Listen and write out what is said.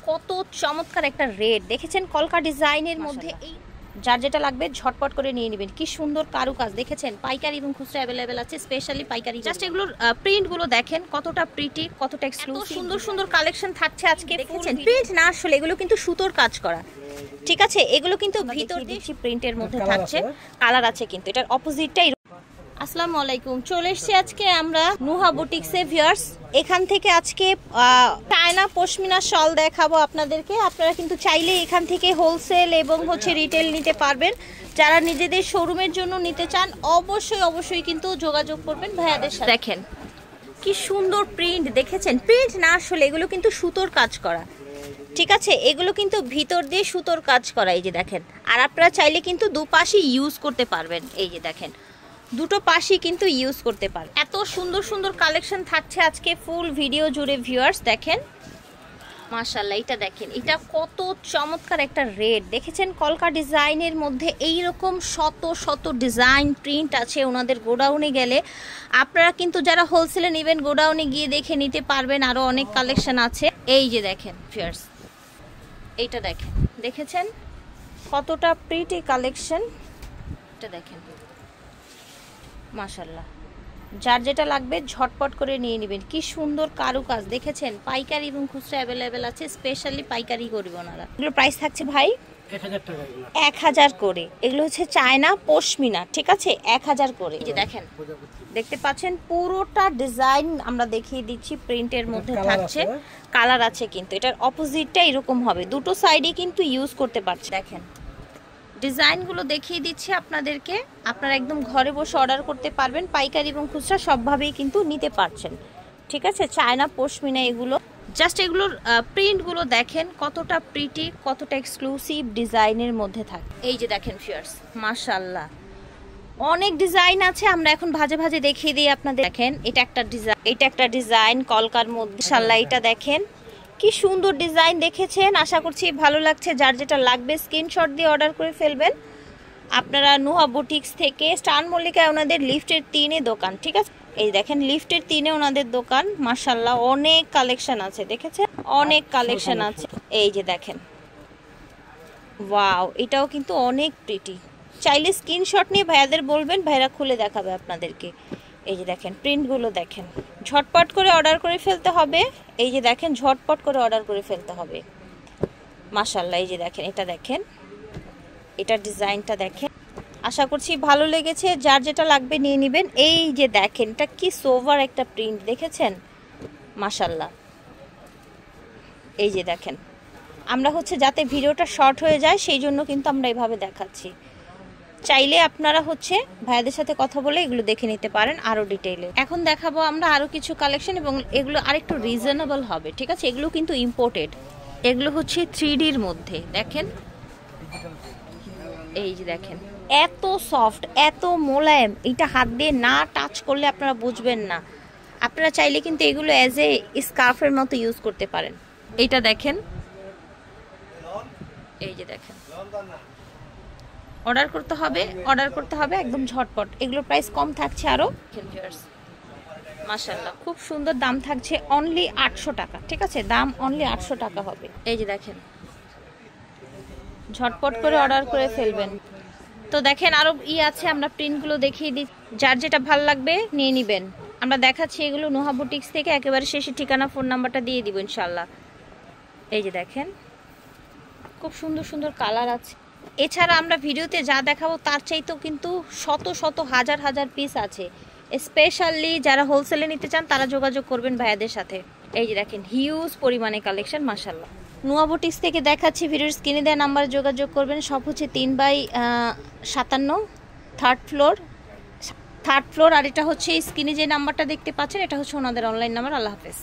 কত চমৎকার একটা রেড দেখেছেন, কলকা ডিজাইনের মধ্যে। এই যার যেটা লাগবে ঝটপট করে নিয়ে নেবেন। কি সুন্দর কারুকাজ দেখেছেন, পাইকারি এবং খুচরা অ্যাভেলেবেল আছে, স্পেশালি পাইকারি। জাস্ট এগুলোর প্রিন্টগুলো দেখেন কতটা প্রিটি, কতটা এক্সক্লুসিভ, সুন্দর সুন্দর কালেকশন থাকছে আজকে। দেখেছেন প্রিন্ট না, আসলে এগুলো কিন্তু সুতোর কাজ করা, ঠিক আছে। এগুলো কিন্তু ভিতর দিচ্ছি প্রিন্টের মধ্যে থাকছে, কালার আছে কিন্তু এটার অপোজিটটাই। আসসালামু আলাইকুম, চলে এসেছি আজকে আমরা নুহা বুটিক্সে ভিউয়ার্স। এখান থেকে আজকে চায়না পশমিনা শল দেখাবো আপনাদেরকে। আপনারা কিন্তু চাইলে এখান থেকে হোলসেল এবং রিটেল নিতে পারবেন। যারা নিজেদের শোরুমের জন্য নিতে চান অবশ্যই কিন্তু যোগাযোগ করবেন ভাইয়াদের সাথে। দেখেন কি সুন্দর প্রিন্ট দেখেছেন, প্রিন্ট না আসলে এগুলো কিন্তু সুতোর কাজ করা, ঠিক আছে। এগুলো কিন্তু ভিতর দিয়ে সুতোর কাজ করা, এই যে দেখেন। আর আপনারা চাইলে কিন্তু দুপাশে ইউজ করতে পারবেন, এই যে দেখেন দুটো পাশই কিন্তু ইউজ করতে পারবেন। এত সুন্দর সুন্দর কালেকশন থাকছে আজকে ফুল ভিডিও জুড়ে ভিউয়ার্স। দেখেন মাশাআল্লাহ, এটা দেখেন, এটা কত চমৎকার একটা রেড দেখেছেন, কলকা ডিজাইনের মধ্যে এইরকম শত শত ডিজাইন প্রিন্ট আছে ওনাদের গোডাউনে গেলে। আপনারা কিন্তু যারা হোলসেলে নেবেন গোডাউনে গিয়ে দেখে নিতে পারবেন, আরও অনেক কালেকশন আছে। এই যে দেখেন ভিউয়ার্স, এইটা দেখেন, দেখেছেন কতটা প্রিটি কালেকশন। এটা দেখেন মাশাআল্লাহ, যার যেটা লাগবে ঝটপট করে নিয়ে নেবেন। কি সুন্দর কারুকাজ দেখেছেন, পাইকারি এবং খুচরা অ্যাভেলেবেল আছে, স্পেশালি পাইকারি করবো ওনারা। এগুলোর প্রাইস থাকছে ভাই 1000 করে। এগুলো হচ্ছে চায়না পশমিনা, ঠিক আছে, 1000 করে। এই যে দেখেন, দেখতে পাচ্ছেন পুরোটা ডিজাইন আমরা দেখিয়ে দিচ্ছি, প্রিন্টের মধ্যে থাকছে, কালার আছে কিন্তু এটার অপোজিটটা এরকম হবে, দুটো সাইডে কিন্তু ইউজ করতে পারছে। দেখেন ডিজাইনগুলো দেখিয়ে দিচ্ছি আপনাদেরকে, আপনারা একদম ঘরে বসে অর্ডার করতে পারবেন, পাইকারি এবং খুচরা সবভাবেই কিন্তু নিতে পারছেন, ঠিক আছে। চায়না পশমিনা এগুলো, জাস্ট এগুলোর প্রিন্টগুলো দেখেন কতটা প্রিটি, কতটা এক্সক্লুসিভ ডিজাইনের মধ্যে থাকে। এই যে দেখেন ভিউয়ার্স মাশাআল্লাহ, অনেক ডিজাইন আছে, আমরা এখন ভাজে ভাজে দেখিয়ে দিই আপনাদের। দেখেন এটা একটা ডিজাইন, এটা একটা ডিজাইন কলকার মধ্যে মাশাআল্লাহ, এটা দেখেন কি সুন্দর ডিজাইন দেখেছেন। আশা করছি ভালো লাগছে। যার যেটা লাগবে স্ক্রিনশট দিয়ে অর্ডার করে ফেলবেন। আপনারা নুহা বুটিক্স থেকে, স্টান মল্লিকায় ওনাদের লিফটের 3-এ দোকান, ঠিক আছে। এই দেখেন লিফটের 3-এ ওনাদের দোকান, মাশাআল্লাহ অনেক কালেকশন আছে, দেখেছেন অনেক কালেকশন আছে। এই যে দেখেন ওয়াও, এটাও কিন্তু অনেক প্রিটি। চাইলে স্ক্রিনশট নিয়ে ভাইয়াদের বলবেন, ভাইরা খুলে দেখাবে আপনাদেরকে। এই যে দেখেন প্রিন্টগুলো দেখেন, ঝটপট করে অর্ডার করে ফেলতে হবে। এই যে দেখেন ঝটপট করে অর্ডার করে ফেলতে হবে মাশাআল্লাহ। এই যে দেখেন, এটা দেখেন, এটা ডিজাইনটা দেখেন, আশা করছি ভালো লেগেছে। যার যেটা লাগবে নিয়ে নেবেন। এই যে দেখেন এটা কি সোভার একটা প্রিন্ট দেখেছেন মাশাআল্লাহ। এই যে দেখেন, আমরা যাতে ভিডিওটা শর্ট হয়ে যায় সেই জন্য কিন্তু আমরা এভাবে দেখাচ্ছি। চাইলে আপনারা ভাইয়াদের সাথে কথা বলে এগুলো দেখে নিতে পারেন আরো ডিটেইলে। এখন দেখাবো আমরা আরো কিছু কালেকশন, এবং এগুলো আরেকটু রিজনেবল হবে, ঠিক আছে। এগুলো কিন্তু ইম্পোর্টেড, এগুলো 3Dর মধ্যে। দেখেন এই যে দেখেন এত সফট, এত মোলায়েম, এটা হাত দিয়ে না টাচ করলে আপনারা বুঝবেন না। আপনারা চাইলে কিন্তু এগুলো অ্যাজ এ স্কার্ফের মতো ইউজ করতে পারেন। এইটা দেখেন, এই যে দেখেন, অর্ডার করতে হবে একদম ঝটপট। এগুলোর প্রাইস কম থাকছে আরো মাশাআল্লাহ, খুব সুন্দর দাম থাকছে অনলি 800 টাকা, ঠিক আছে। দাম অনলি 800 টাকা হবে। এই যে দেখেন ঝটপট করে অর্ডার করে ফেলবেন। তো দেখেন আরো আছে, আমরা প্রিন্টগুলো দেখিয়ে দিই, যার যেটা ভালো লাগবে নিয়ে নেবেন। আমরা দেখাচ্ছি এগুলো নুহা বুটিক্স থেকে, একেবারে শেষে ঠিকানা ফোন নাম্বারটা দিয়ে দিব ইনশাআল্লাহ। এই যে দেখেন খুব সুন্দর সুন্দর কালার আছে। এছাড়া আমরা ভিডিওতে যা দেখাবো তার চাইতেও কিন্তু শত শত হাজার হাজার পিস আছে। স্পেশালি যারা হোলসেলে নিতে চান তারা যোগাযোগ করবেন ভাইয়াদের সাথে। এই যে দেখেন হিউজ পরিমাণে কালেকশন মাশাআল্লাহ। নুহা বুটিক্স থেকে দেখাচ্ছি, ভিডিওর স্ক্রিনে দেওয়া নাম্বারে যোগাযোগ করবেন। সব 3/57 থার্ড ফ্লোর। আর এটা স্ক্রিনে যে নাম্বারটা দেখতে পাচ্ছেন এটা ওনাদের অনলাইন নাম্বার। আল্লাহ হাফেজ।